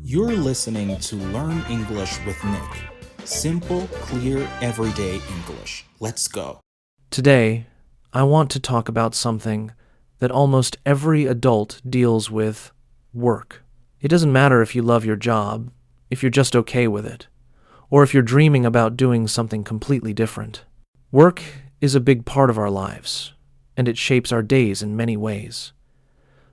You're listening to Learn English with Nick. Simple, clear, everyday English. Let's go. Today, I want to talk about something that almost every adult deals with: work. It doesn't matter if you love your job, if you're just okay with it, or if you're dreaming about doing something completely different. Work is a big part of our lives, and it shapes our days in many ways.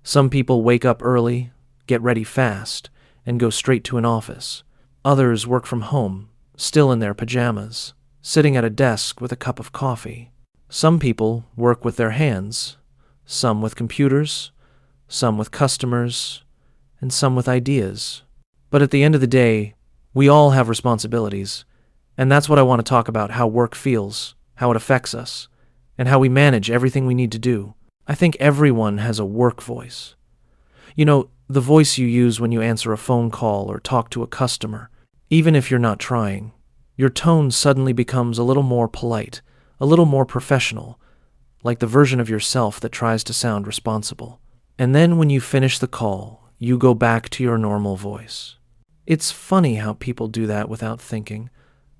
Some people wake up early, get ready fast, and go straight to an office. Others work from home, still in their pajamas, sitting at a desk with a cup of coffee. Some people work with their hands, some with computers, some with customers, and some with ideas. But at the end of the day, we all have responsibilities, and that's what I want to talk about: how work feels, how it affects us, and how we manage everything we need to do. I think everyone has a work voice. You know, the voice you use when you answer a phone call or talk to a customer. Even if you're not trying, your tone suddenly becomes a little more polite, a little more professional, like the version of yourself that tries to sound responsible. And then when you finish the call, you go back to your normal voice. It's funny how people do that without thinking.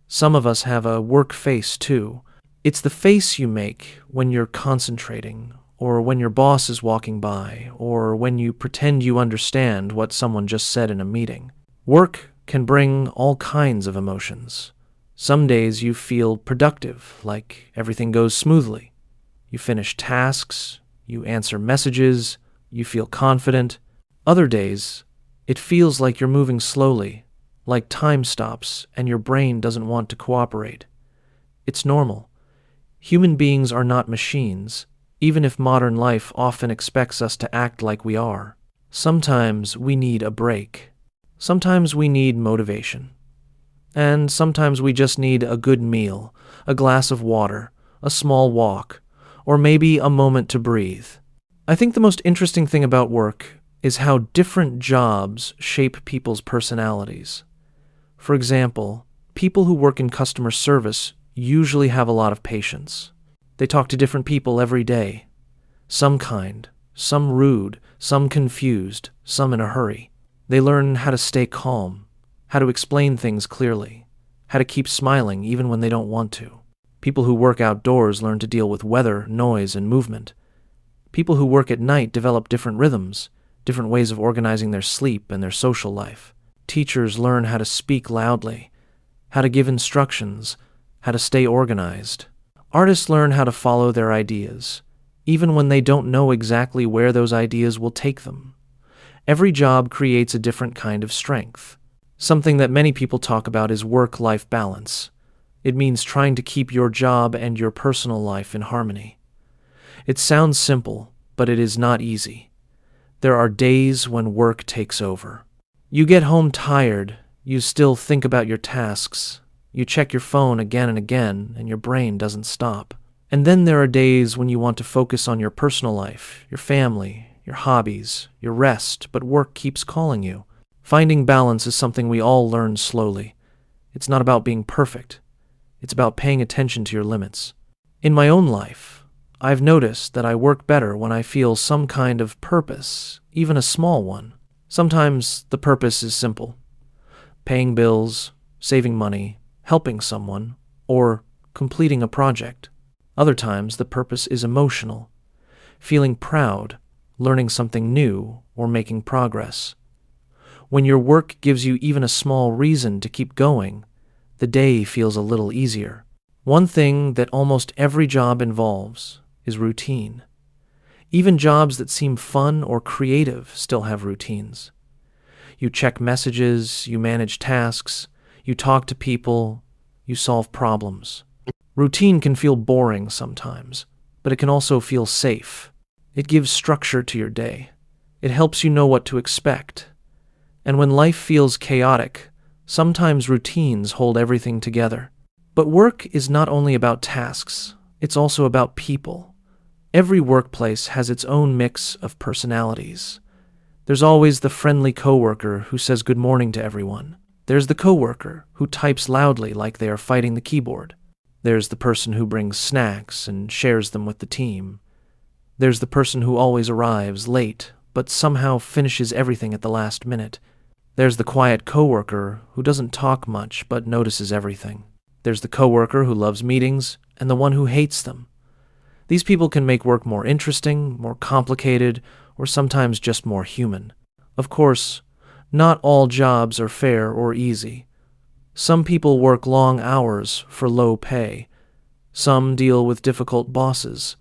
Some of us have a work face too. It's the face you make when you're concentrating, or when your boss is walking by, or when you pretend you understand what someone just said in a meeting. Work can bring all kinds of emotions. Some days you feel productive, like everything goes smoothly. You finish tasks, you answer messages, you feel confident. Other days, it feels like you're moving slowly, like time stops and your brain doesn't want to cooperate. It's normal. Human beings are not machines, even if modern life often expects us to act like we are. Sometimes we need a break. Sometimes we need motivation. And sometimes we just need a good meal, a glass of water, a small walk, or maybe a moment to breathe. I think the most interesting thing about work is how different jobs shape people's personalities. For example, people who work in customer service usually have a lot of patience. They talk to different people every day. Some kind, some rude, some confused, some in a hurry. They learn how to stay calm, how to explain things clearly, how to keep smiling even when they don't want to. People who work outdoors learn to deal with weather, noise, and movement. People who work at night develop different rhythms, different ways of organizing their sleep and their social life. Teachers learn how to speak loudly, how to give instructions, how to stay organized. Artists learn how to follow their ideas, even when they don't know exactly where those ideas will take them. Every job creates a different kind of strength. Something that many people talk about is work-life balance. It means trying to keep your job and your personal life in harmony. It sounds simple, but it is not easy. There are days when work takes over. You get home tired, you still think about your tasks. You check your phone again and again, and your brain doesn't stop. And then there are days when you want to focus on your personal life, your family, your hobbies, your rest, but work keeps calling you. Finding balance is something we all learn slowly. It's not about being perfect. It's about paying attention to your limits. In my own life, I've noticed that I work better when I feel some kind of purpose, even a small one. Sometimes the purpose is simple: paying bills, saving money, helping someone, or completing a project. Other times, the purpose is emotional: feeling proud, learning something new, or making progress. When your work gives you even a small reason to keep going, the day feels a little easier. One thing that almost every job involves is routine. Even jobs that seem fun or creative still have routines. You check messages, you manage tasks, you talk to people, you solve problems. Routine can feel boring sometimes, but it can also feel safe. It gives structure to your day. It helps you know what to expect. And when life feels chaotic, sometimes routines hold everything together. But work is not only about tasks, it's also about people. Every workplace has its own mix of personalities. There's always the friendly coworker who says good morning to everyone. There's the coworker who types loudly like they are fighting the keyboard. There's the person who brings snacks and shares them with the team. There's the person who always arrives late, but somehow finishes everything at the last minute. There's the quiet coworker who doesn't talk much but notices everything. There's the coworker who loves meetings and the one who hates them. These people can make work more interesting, more complicated, or sometimes just more human. Of course, not all jobs are fair or easy. Some people work long hours for low pay. Some deal with difficult bosses.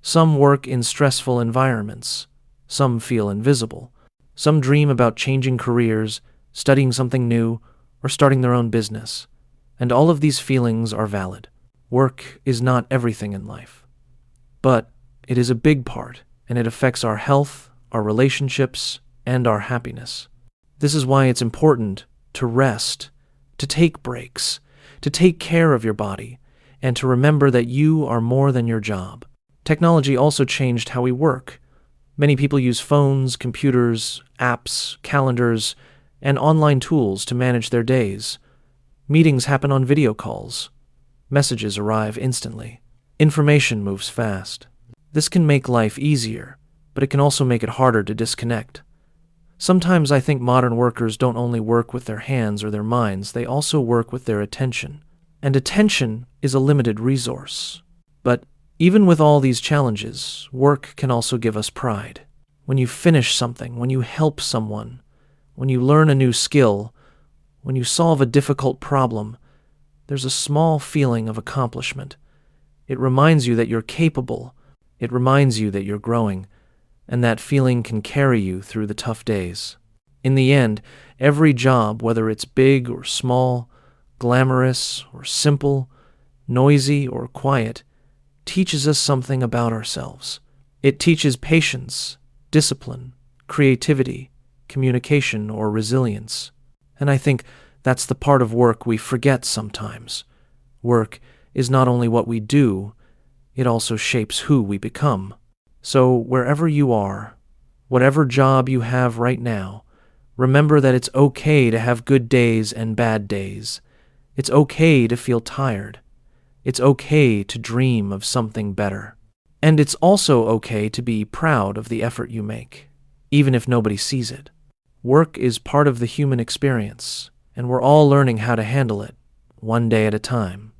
Some work in stressful environments. Some feel invisible. Some dream about changing careers, studying something new, or starting their own business. And all of these feelings are valid. Work is not everything in life. But it is a big part, and it affects our health, our relationships, and our happiness. This is why it's important to rest, to take breaks, to take care of your body, and to remember that you are more than your job. Technology also changed how we work. Many people use phones, computers, apps, calendars, and online tools to manage their days. Meetings happen on video calls. Messages arrive instantly. Information moves fast. This can make life easier, but it can also make it harder to disconnect. Sometimes I think modern workers don't only work with their hands or their minds, they also work with their attention. And attention is a limited resource. But even with all these challenges, work can also give us pride. When you finish something, when you help someone, when you learn a new skill, when you solve a difficult problem, there's a small feeling of accomplishment. It reminds you that you're capable. It reminds you that you're growing, and that feeling can carry you through the tough days. In the end, every job, whether it's big or small, glamorous or simple, noisy or quiet, teaches us something about ourselves. It teaches patience, discipline, creativity, communication, or resilience. And I think that's the part of work we forget sometimes. Work is not only what we do, it also shapes who we become. So wherever you are, whatever job you have right now, remember that it's okay to have good days and bad days. It's okay to feel tired. It's okay to dream of something better. And it's also okay to be proud of the effort you make, even if nobody sees it. Work is part of the human experience, and we're all learning how to handle it, one day at a time.